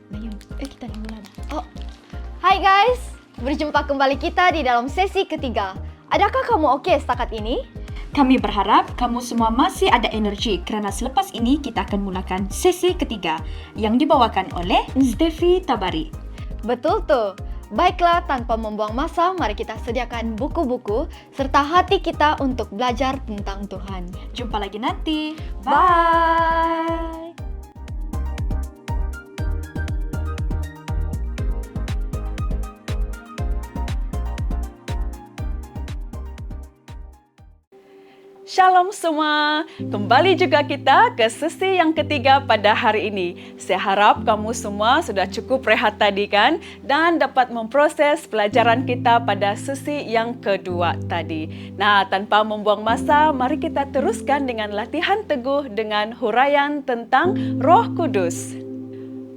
Kita dah mula dah. Hai guys, berjumpa kembali kita di dalam sesi ketiga. Adakah kamu okey setakat ini? Kami berharap kamu semua masih ada energi kerana selepas ini kita akan mulakan sesi ketiga yang dibawakan oleh Stefi Tabari. Betul tu. Baiklah, tanpa membuang masa, mari kita sediakan buku-buku serta hati kita untuk belajar tentang Tuhan. Jumpa lagi nanti. Bye. Shalom semua, kembali juga kita ke sesi yang ketiga pada hari ini. Saya harap kamu semua sudah cukup rehat tadi kan dan dapat memproses pelajaran kita pada sesi yang kedua tadi. Nah, tanpa membuang masa, mari kita teruskan dengan latihan teguh dengan huraian tentang Roh Kudus.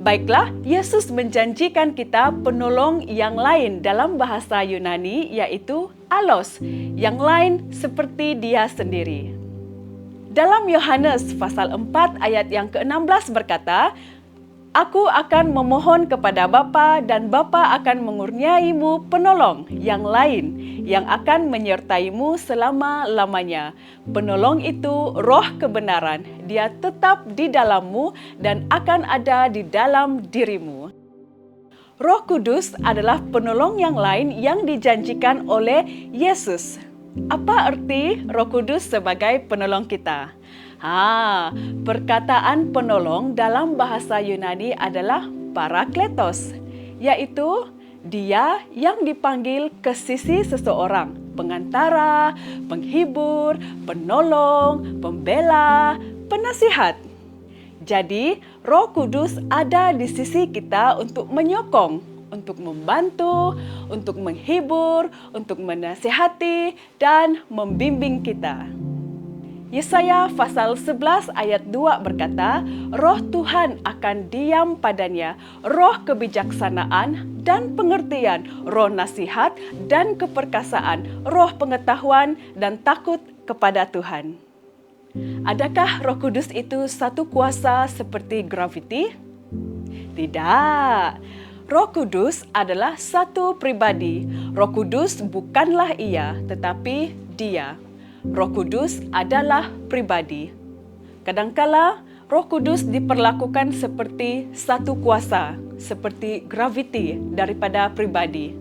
Baiklah, Yesus menjanjikan kita penolong yang lain dalam bahasa Yunani iaitu Alos, yang lain seperti Dia sendiri. Dalam Yohanes pasal 4 ayat yang ke-16 berkata, Aku akan memohon kepada Bapa dan Bapa akan mengurniaimu penolong yang lain yang akan menyertaimu selama-lamanya. Penolong itu roh kebenaran. Dia tetap di dalammu dan akan ada di dalam dirimu. Roh Kudus adalah penolong yang lain yang dijanjikan oleh Yesus. Apa arti Roh Kudus sebagai penolong kita? Perkataan penolong dalam bahasa Yunani adalah parakletos, iaitu dia yang dipanggil ke sisi seseorang, pengantara, penghibur, penolong, pembela, penasihat. Jadi, Roh Kudus ada di sisi kita untuk menyokong, untuk membantu, untuk menghibur, untuk menasihati, dan membimbing kita. Yesaya pasal 11 ayat 2 berkata, Roh Tuhan akan diam padanya, roh kebijaksanaan dan pengertian, roh nasihat dan keperkasaan, roh pengetahuan dan takut kepada Tuhan. Adakah Roh Kudus itu satu kuasa seperti graviti? Tidak. Roh Kudus adalah satu pribadi. Roh Kudus bukanlah Ia, tetapi Dia. Roh Kudus adalah pribadi. Kadangkala Roh Kudus diperlakukan seperti satu kuasa, seperti graviti daripada pribadi.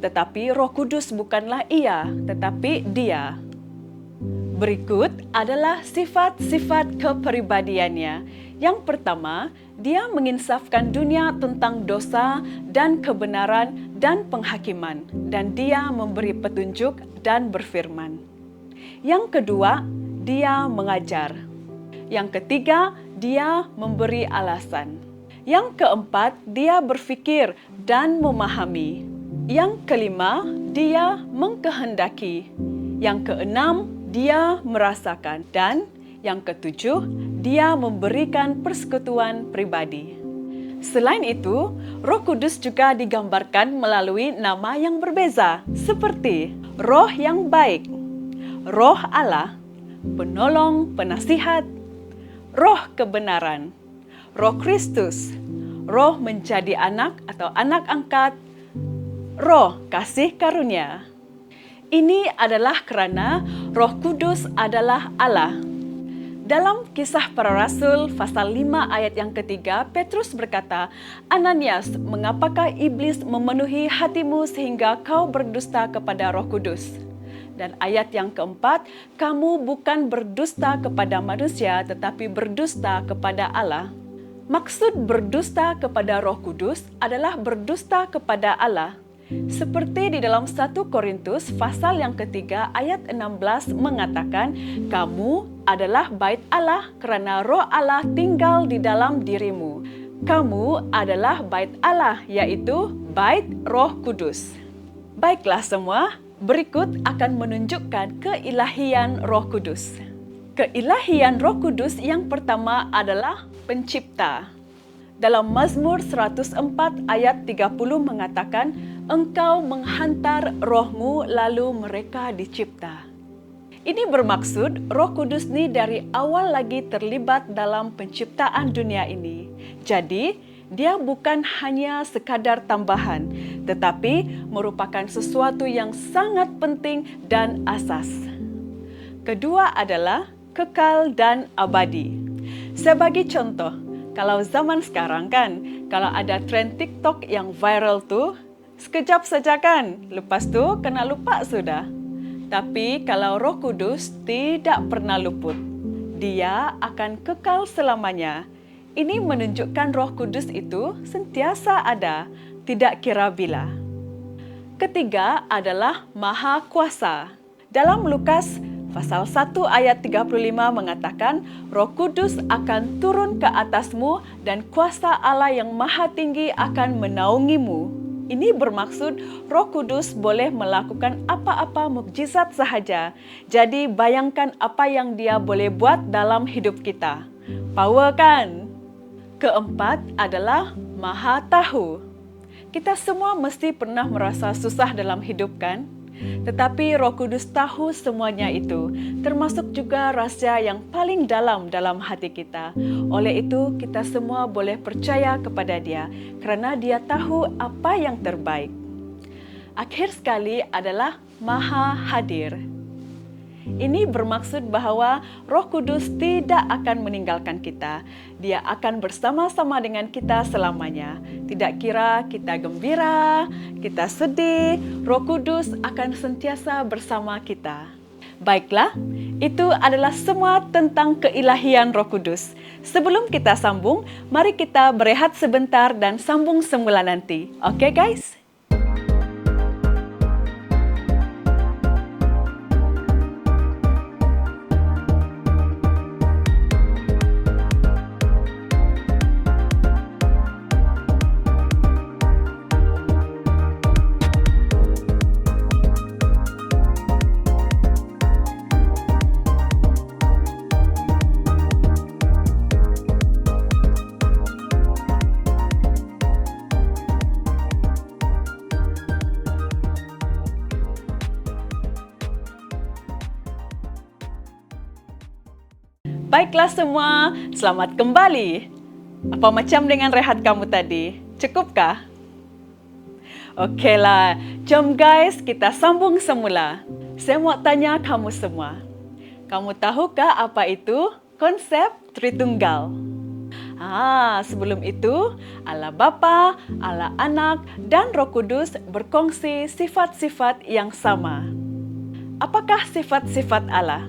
Tetapi Roh Kudus bukanlah Ia, tetapi Dia. Berikut adalah sifat-sifat kepribadiannya. Yang pertama, Dia menginsafkan dunia tentang dosa dan kebenaran dan penghakiman, dan Dia memberi petunjuk dan berfirman. Yang kedua, Dia mengajar. Yang ketiga, Dia memberi alasan. Yang keempat, Dia berfikir dan memahami. Yang kelima, Dia mengkehendaki. Yang keenam, Dia merasakan. Dan yang ketujuh, Dia memberikan persekutuan pribadi. Selain itu, Roh Kudus juga digambarkan melalui nama yang berbeza, seperti Roh yang baik, Roh Allah, penolong, penasihat, Roh kebenaran, Roh Kristus, Roh menjadi anak atau anak angkat, Roh kasih karunia. Ini adalah kerana Roh Kudus adalah Allah. Dalam Kisah Para Rasul pasal 5 ayat yang ketiga, Petrus berkata, Ananias, mengapakah iblis memenuhi hatimu sehingga kau berdusta kepada Roh Kudus? Dan ayat yang keempat, kamu bukan berdusta kepada manusia tetapi berdusta kepada Allah. Maksud berdusta kepada Roh Kudus adalah berdusta kepada Allah. Seperti di dalam 1 Korintus pasal yang ketiga ayat 16 mengatakan, kamu adalah bait Allah kerana Roh Allah tinggal di dalam dirimu. Kamu adalah bait Allah, iaitu bait Roh Kudus. Baiklah semua, berikut akan menunjukkan keilahian Roh Kudus. Keilahian Roh Kudus yang pertama adalah pencipta. Dalam Mazmur 104 ayat 30 mengatakan, Engkau menghantar rohmu lalu mereka dicipta. Ini bermaksud Roh Kudus ni dari awal lagi terlibat dalam penciptaan dunia ini. Jadi, dia bukan hanya sekadar tambahan, tetapi merupakan sesuatu yang sangat penting dan asas. Kedua adalah kekal dan abadi. Sebagai contoh, kalau zaman sekarang kan, kalau ada tren TikTok yang viral tuh, sekejap saja kan, lepas tu kena lupa sudah. Tapi kalau Roh Kudus tidak pernah luput, dia akan kekal selamanya. Ini menunjukkan Roh Kudus itu sentiasa ada, tidak kira bila. Ketiga adalah Maha Kuasa. Dalam Lukas pasal 1 ayat 35 mengatakan, Roh Kudus akan turun ke atasmu dan kuasa Allah yang maha tinggi akan menaungimu. Ini bermaksud Roh Kudus boleh melakukan apa-apa mukjizat sahaja. Jadi bayangkan apa yang dia boleh buat dalam hidup kita. Power kan? Keempat adalah Maha Tahu. Kita semua mesti pernah merasa susah dalam hidup kan? Tetapi Roh Kudus tahu semuanya itu, termasuk juga rahsia yang paling dalam hati kita. Oleh itu, kita semua boleh percaya kepada Dia, kerana Dia tahu apa yang terbaik. Akhir sekali adalah Maha Hadir. Ini bermaksud bahawa Roh Kudus tidak akan meninggalkan kita. Dia akan bersama-sama dengan kita selamanya. Tidak kira kita gembira, kita sedih, Roh Kudus akan sentiasa bersama kita. Baiklah, itu adalah semua tentang keilahian Roh Kudus. Sebelum kita sambung, mari kita berehat sebentar dan sambung semula nanti. Oke guys? Baiklah semua, selamat kembali. Apa macam dengan rehat kamu tadi? Cukupkah? Okeylah, jom guys, kita sambung semula. Saya mau tanya kamu semua. Kamu tahukah apa itu konsep Tritunggal? Sebelum itu, Allah Bapa, Allah Anak, dan Roh Kudus berkongsi sifat-sifat yang sama. Apakah sifat-sifat Allah?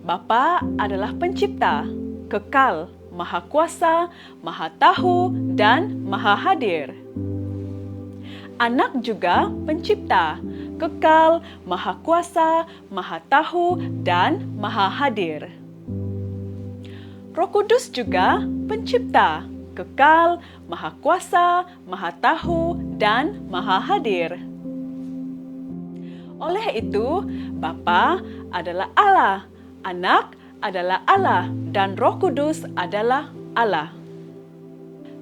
Bapa adalah pencipta, kekal, maha kuasa, maha tahu, dan maha hadir. Anak juga pencipta, kekal, maha kuasa, maha tahu, dan maha hadir. Roh Kudus juga pencipta, kekal, maha kuasa, maha tahu, dan maha hadir. Oleh itu, Bapa adalah Allah, Anak adalah Allah, dan Roh Kudus adalah Allah.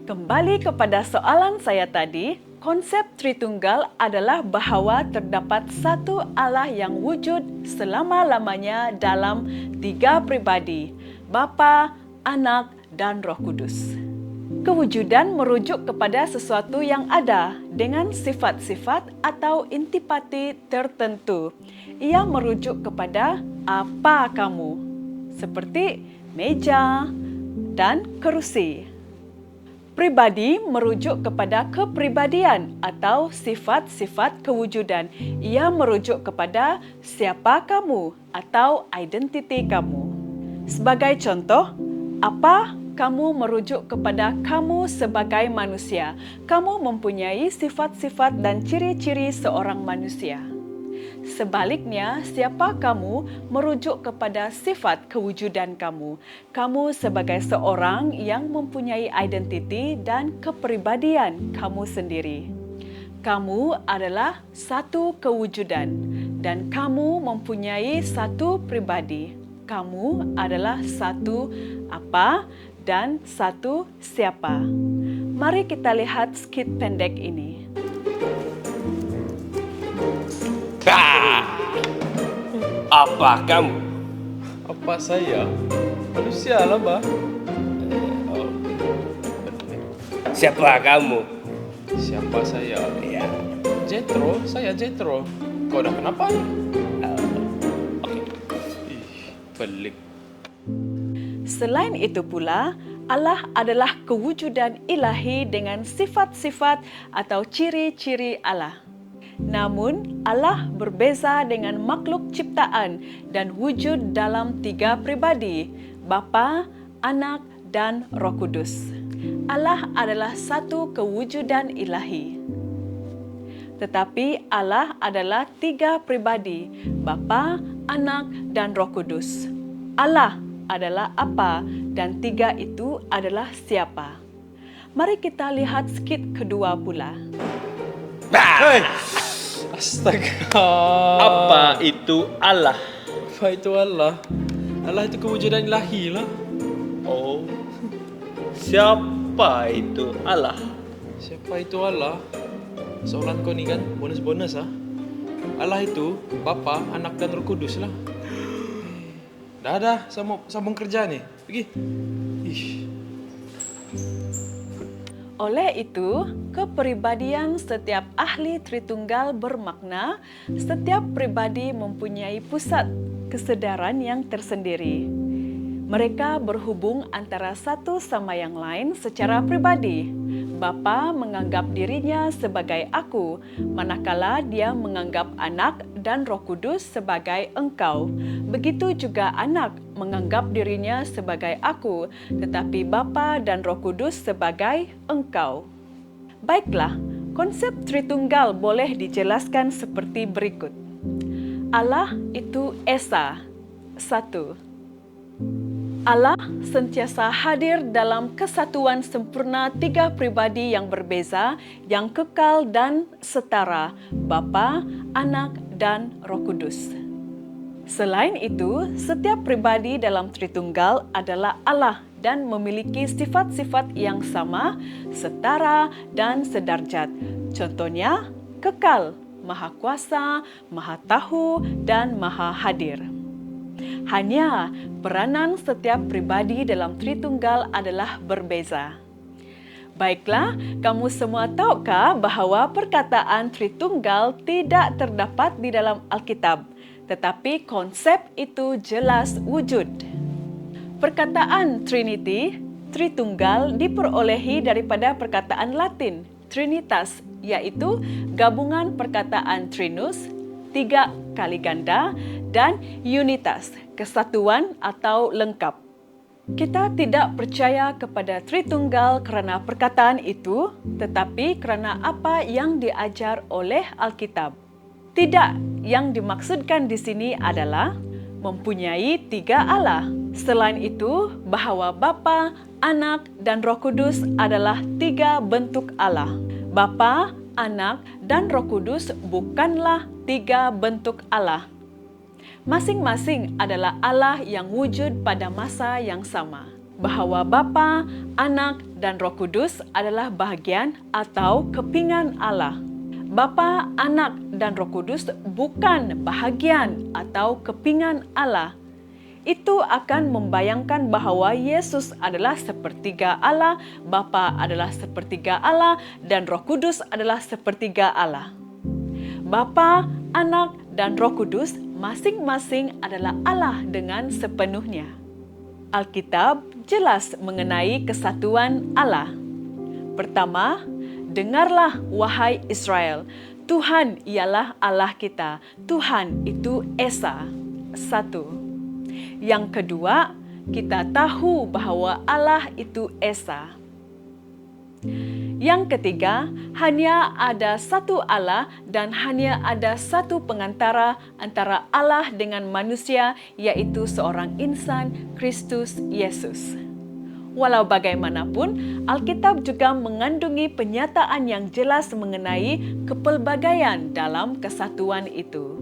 Kembali kepada soalan saya tadi, konsep Tritunggal adalah bahawa terdapat satu Allah yang wujud selama-lamanya dalam tiga pribadi, Bapa, Anak, dan Roh Kudus. Kewujudan merujuk kepada sesuatu yang ada dengan sifat-sifat atau intipati tertentu. Ia merujuk kepada apa kamu, seperti meja dan kerusi. Pribadi merujuk kepada kepribadian atau sifat-sifat kewujudan. Ia merujuk kepada siapa kamu atau identiti kamu. Sebagai contoh, apa kamu merujuk kepada kamu sebagai manusia. Kamu mempunyai sifat-sifat dan ciri-ciri seorang manusia. Sebaliknya, siapa kamu merujuk kepada sifat kewujudan kamu. Kamu sebagai seorang yang mempunyai identiti dan kepribadian kamu sendiri. Kamu adalah satu kewujudan dan kamu mempunyai satu pribadi. Kamu adalah satu apa dan satu siapa. Mari kita lihat skit pendek ini. Apa kamu? Apa saya? Manusia lah, Bah. Siapa kamu? Siapa saya? Ya. Jethro, saya Jethro. Kau dah kenapa? Oke. Ih, pelik. Selain itu pula, Allah adalah kewujudan ilahi dengan sifat-sifat atau ciri-ciri Allah. Namun, Allah berbeza dengan makhluk ciptaan dan wujud dalam 3 pribadi, Bapa, Anak, dan Roh Kudus. Allah adalah satu kewujudan ilahi. Tetapi Allah adalah 3 pribadi, Bapa, Anak, dan Roh Kudus. Allah adalah apa dan 3 itu adalah siapa? Mari kita lihat skit kedua pula. Hei! Astaga. Apa itu Allah? Apa itu Allah? Allah itu kewujudan ilahi lah. Oh, siapa itu Allah? Siapa itu Allah? Soalan kau ni kan bonus-bonus ah. Allah itu Bapa, Anak, dan Roh Kudus lah. Dah, sambung kerja nih. Pergi. Ih. Oleh itu, kepribadian setiap ahli Tritunggal bermakna setiap pribadi mempunyai pusat kesedaran yang tersendiri. Mereka berhubung antara satu sama yang lain secara pribadi. Bapa menganggap dirinya sebagai aku, manakala dia menganggap Anak dan Roh Kudus sebagai engkau. Begitu juga Anak menganggap dirinya sebagai aku, tetapi Bapa dan Roh Kudus sebagai engkau. Baiklah, konsep Tritunggal boleh dijelaskan seperti berikut. Allah itu Esa, satu. Allah sentiasa hadir dalam kesatuan sempurna 3 pribadi yang berbeza, yang kekal dan setara, Bapa, Anak, dan Roh Kudus. Selain itu, setiap pribadi dalam Tritunggal adalah Allah dan memiliki sifat-sifat yang sama, setara, dan sederajat. Contohnya, kekal, maha kuasa, maha tahu, dan maha hadir. Hanya peranan setiap pribadi dalam Tritunggal adalah berbeza. Baiklah, kamu semua tahukah bahawa perkataan Tritunggal tidak terdapat di dalam Alkitab, tetapi konsep itu jelas wujud. Perkataan Trinity, Tritunggal, diperolehi daripada perkataan Latin, Trinitas, iaitu gabungan perkataan Trinus, 3 kali ganda, dan unitas, kesatuan atau lengkap. Kita tidak percaya kepada Tritunggal kerana perkataan itu, tetapi kerana apa yang diajar oleh Alkitab. Tidak, yang dimaksudkan di sini adalah mempunyai 3 Allah. Selain itu, bahawa Bapa, Anak, dan Roh Kudus adalah 3 bentuk Allah. Bapa, Anak, dan Roh Kudus bukanlah 3 bentuk Allah. Masing-masing adalah Allah yang wujud pada masa yang sama. Bahawa Bapa, Anak, dan Roh Kudus adalah bahagian atau kepingan Allah. Bapa, Anak, dan Roh Kudus bukan bahagian atau kepingan Allah. Itu akan membayangkan bahawa Yesus adalah sepertiga Allah, Bapa adalah sepertiga Allah, dan Roh Kudus adalah sepertiga Allah. Bapa, Anak, dan Roh Kudus masing-masing adalah Allah dengan sepenuhnya. Alkitab jelas mengenai kesatuan Allah. Pertama, dengarlah wahai Israel, Tuhan ialah Allah kita. Tuhan itu Esa. 1. Yang kedua, kita tahu bahawa Allah itu Esa. Yang ketiga, hanya ada satu Allah dan hanya ada satu pengantara antara Allah dengan manusia, iaitu seorang insan, Kristus Yesus. Walau bagaimanapun, Alkitab juga mengandungi penyataan yang jelas mengenai kepelbagaian dalam kesatuan itu.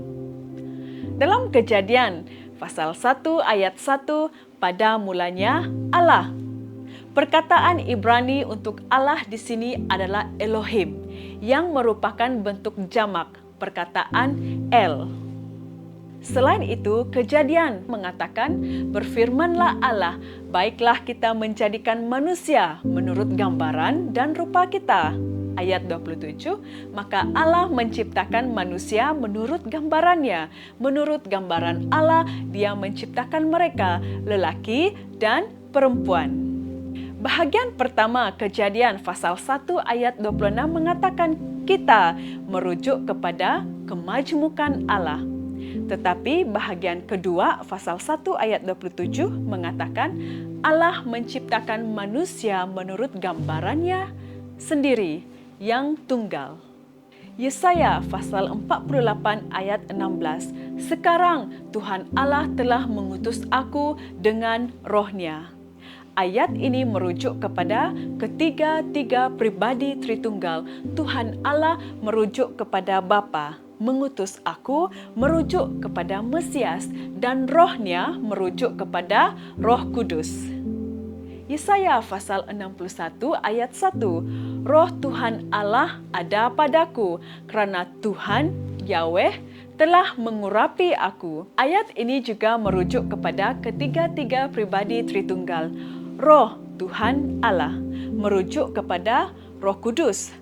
Dalam Kejadian, pasal 1 ayat 1, pada mulanya Allah. Perkataan Ibrani untuk Allah di sini adalah Elohim, yang merupakan bentuk jamak perkataan El. Selain itu, Kejadian mengatakan, berfirmanlah Allah, baiklah kita menjadikan manusia menurut gambaran dan rupa kita. Ayat 27, maka Allah menciptakan manusia menurut gambarannya. Menurut gambaran Allah, Dia menciptakan mereka, lelaki dan perempuan. Bahagian pertama Kejadian pasal 1 ayat 26 mengatakan kita merujuk kepada kemajmukan Allah. Tetapi bahagian kedua pasal 1 ayat 27 mengatakan Allah menciptakan manusia menurut gambarannya sendiri yang tunggal. Yesaya pasal 48 ayat 16. Sekarang Tuhan Allah telah mengutus aku dengan roh-Nya. Ayat ini merujuk kepada ketiga-tiga pribadi Tritunggal. Tuhan Allah merujuk kepada Bapa, mengutus aku merujuk kepada Mesias, dan roh-Nya merujuk kepada Roh Kudus. Yesaya pasal 61 ayat 1. Roh Tuhan Allah ada padaku, kerana Tuhan, Yahweh, telah mengurapi aku. Ayat ini juga merujuk kepada ketiga-tiga pribadi Tritunggal. Roh Tuhan Allah merujuk kepada Roh Kudus.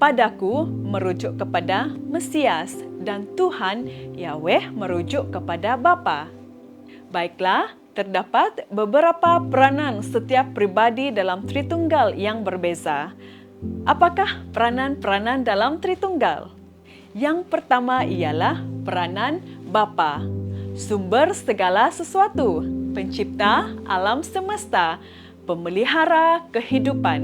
Padaku merujuk kepada Mesias, dan Tuhan, Yahweh, merujuk kepada Bapa. Baiklah, terdapat beberapa peranan setiap pribadi dalam Tritunggal yang berbeza. Apakah peranan-peranan dalam Tritunggal? Yang pertama ialah peranan Bapa, sumber segala sesuatu, pencipta alam semesta, pemelihara kehidupan.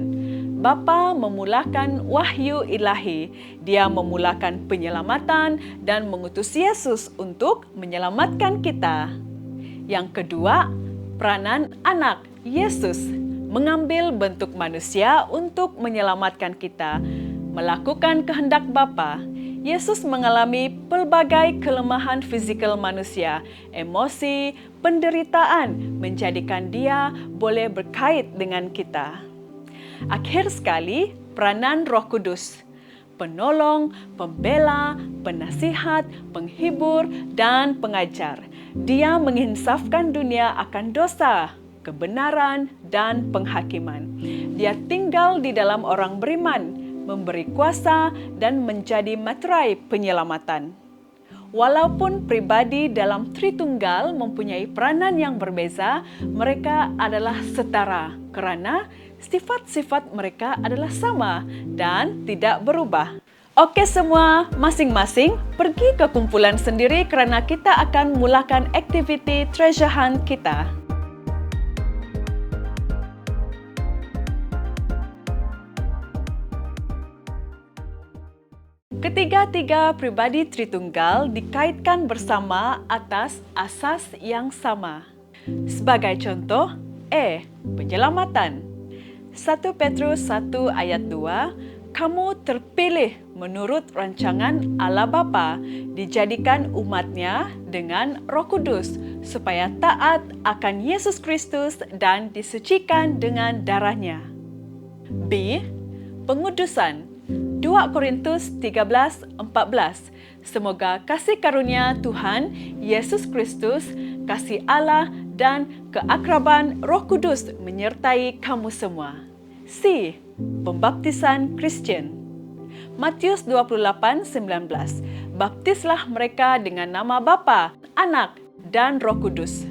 Bapa memulakan wahyu ilahi. Dia memulakan penyelamatan dan mengutus Yesus untuk menyelamatkan kita. Yang kedua, peranan anak, Yesus, mengambil bentuk manusia untuk menyelamatkan kita, melakukan kehendak Bapa. Yesus mengalami pelbagai kelemahan fizikal manusia, emosi, penderitaan, menjadikan Dia boleh berkait dengan kita. Akhir sekali, peranan Roh Kudus, penolong, pembela, penasihat, penghibur, dan pengajar. Dia menginsafkan dunia akan dosa, kebenaran, dan penghakiman. Dia tinggal di dalam orang beriman, memberi kuasa dan menjadi materai penyelamatan. Walaupun pribadi dalam Tritunggal mempunyai peranan yang berbeza, mereka adalah setara kerana sifat-sifat mereka adalah sama dan tidak berubah. Okey semua, masing-masing pergi ke kumpulan sendiri kerana kita akan mulakan aktiviti treasure hunt kita. Ketiga-tiga pribadi Tritunggal dikaitkan bersama atas asas yang sama. Sebagai contoh, penyelamatan. 1 Petrus 1 ayat 2, kamu terpilih menurut rancangan Allah Bapa, dijadikan umat-Nya dengan Roh Kudus, supaya taat akan Yesus Kristus dan disucikan dengan darah-Nya. B. Pengudusan. 2 Korintus 13:14. Semoga kasih karunia Tuhan Yesus Kristus, kasih Allah dan keakraban Roh Kudus menyertai kamu semua. C. Pembaptisan Kristian. Matius 28:19. Baptislah mereka dengan nama Bapa, Anak, dan Roh Kudus.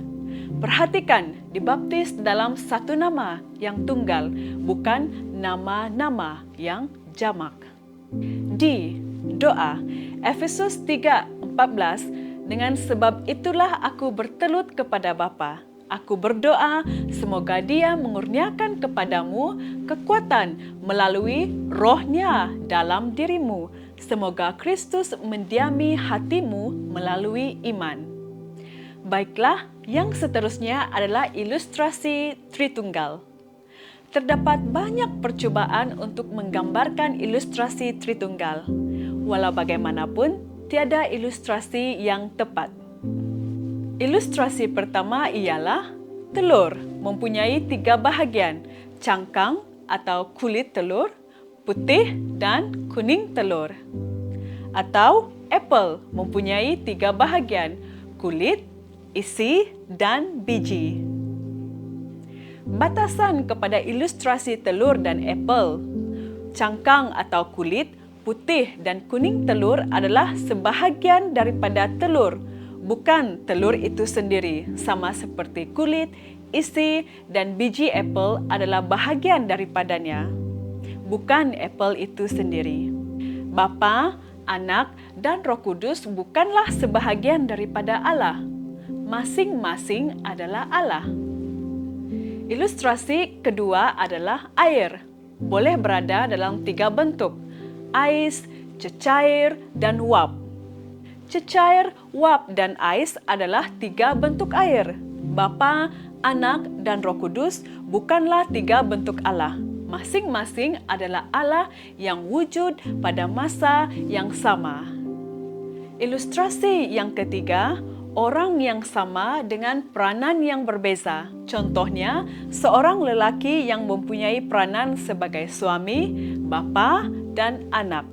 Perhatikan, dibaptis dalam satu nama yang tunggal, bukan nama-nama yang jamak. D. Doa. Efesus 3:14. Dengan sebab itulah aku bertelut kepada Bapa. Aku berdoa semoga Dia mengurniakan kepadamu kekuatan melalui Roh-Nya dalam dirimu. Semoga Kristus mendiami hatimu melalui iman. Baiklah, yang seterusnya adalah ilustrasi Tritunggal. Terdapat banyak percubaan untuk menggambarkan ilustrasi Tritunggal. Walau bagaimanapun, tiada ilustrasi yang tepat. Ilustrasi pertama ialah telur mempunyai 3 bahagian, cangkang atau kulit telur, putih dan kuning telur. Atau apple mempunyai 3 bahagian, kulit, isi, dan biji. Batasan kepada ilustrasi telur dan apel. Cangkang atau kulit, putih dan kuning telur adalah sebahagian daripada telur, bukan telur itu sendiri, sama seperti kulit, isi, dan biji apel adalah bahagian daripadanya, bukan apel itu sendiri. Bapa, Anak, dan Roh Kudus bukanlah sebahagian daripada Allah. Masing-masing adalah Allah. Ilustrasi kedua adalah air. Boleh berada dalam 3 bentuk: ais, cecair, dan uap. Cecair, uap, dan ais adalah 3 bentuk air. Bapa, Anak, dan Roh Kudus bukanlah 3 bentuk Allah. Masing-masing adalah Allah yang wujud pada masa yang sama. Ilustrasi yang ketiga, orang yang sama dengan peranan yang berbeza. Contohnya, seorang lelaki yang mempunyai peranan sebagai suami, bapa, dan anak.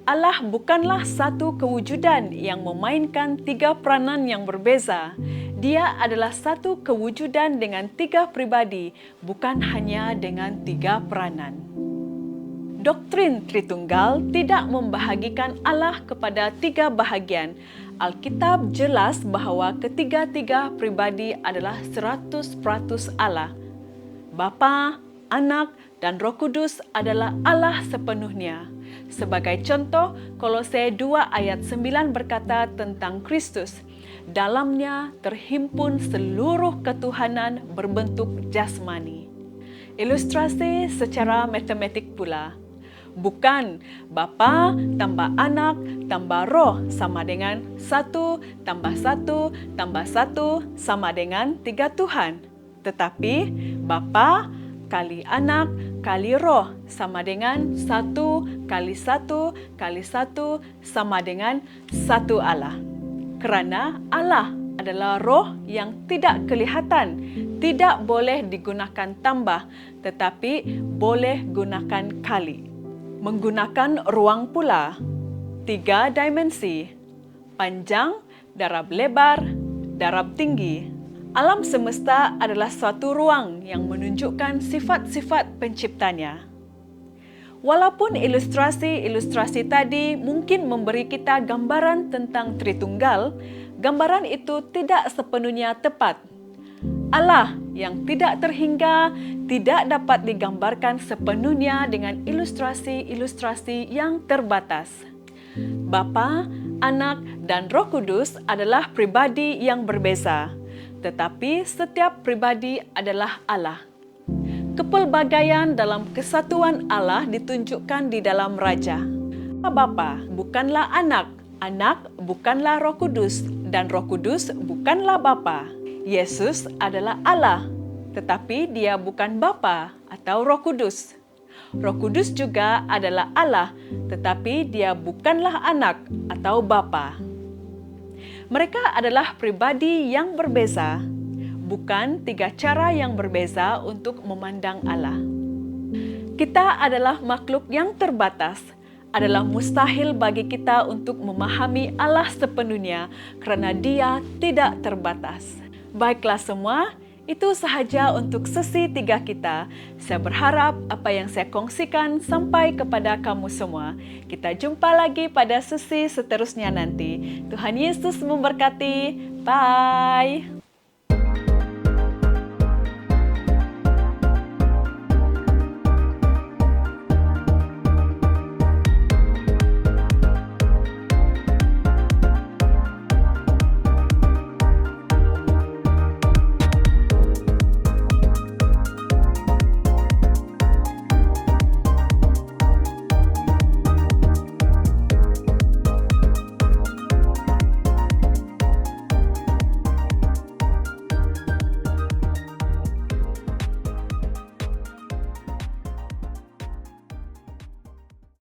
Allah bukanlah satu kewujudan yang memainkan 3 peranan yang berbeza. Dia adalah satu kewujudan dengan 3 pribadi, bukan hanya dengan 3 peranan. Doktrin Tritunggal tidak membahagikan Allah kepada 3 bahagian. Alkitab jelas bahawa ketiga-tiga pribadi adalah 100% Allah. Bapa, Anak, dan Roh Kudus adalah Allah sepenuhnya. Sebagai contoh, Kolose 2 ayat 9 berkata tentang Kristus, dalamnya terhimpun seluruh ketuhanan berbentuk jasmani. Ilustrasi secara matematik pula. Bukan Bapa tambah Anak tambah Roh sama dengan 1 tambah 1 tambah 1 sama dengan 3 Tuhan. Tetapi Bapa kali Anak kali Roh sama dengan 1 kali 1 kali 1 sama dengan 1 Allah. Kerana Allah adalah roh yang tidak kelihatan, tidak boleh digunakan tambah, tetapi boleh gunakan kali. Menggunakan ruang pula, 3 dimensi, panjang, darab lebar, darab tinggi. Alam semesta adalah suatu ruang yang menunjukkan sifat-sifat penciptanya. Walaupun ilustrasi-ilustrasi tadi mungkin memberi kita gambaran tentang Tritunggal, gambaran itu tidak sepenuhnya tepat. Allah yang tidak terhingga tidak dapat digambarkan sepenuhnya dengan ilustrasi-ilustrasi yang terbatas. Bapa, Anak, dan Roh Kudus adalah pribadi yang berbeza, tetapi setiap pribadi adalah Allah. Kepelbagaian dalam kesatuan Allah ditunjukkan di dalam Raja. Bapa bukanlah Anak, Anak bukanlah Roh Kudus, dan Roh Kudus bukanlah Bapa. Yesus adalah Allah, tetapi dia bukan Bapa atau Roh Kudus. Roh Kudus juga adalah Allah, tetapi dia bukanlah Anak atau Bapa. Mereka adalah pribadi yang berbeza, bukan 3 cara yang berbeza untuk memandang Allah. Kita adalah makhluk yang terbatas. Adalah mustahil bagi kita untuk memahami Allah sepenuhnya kerana Dia tidak terbatas. Baiklah semua, itu sahaja untuk sesi 3 kita. Saya berharap apa yang saya kongsikan sampai kepada kamu semua. Kita jumpa lagi pada sesi seterusnya nanti. Tuhan Yesus memberkati. Bye.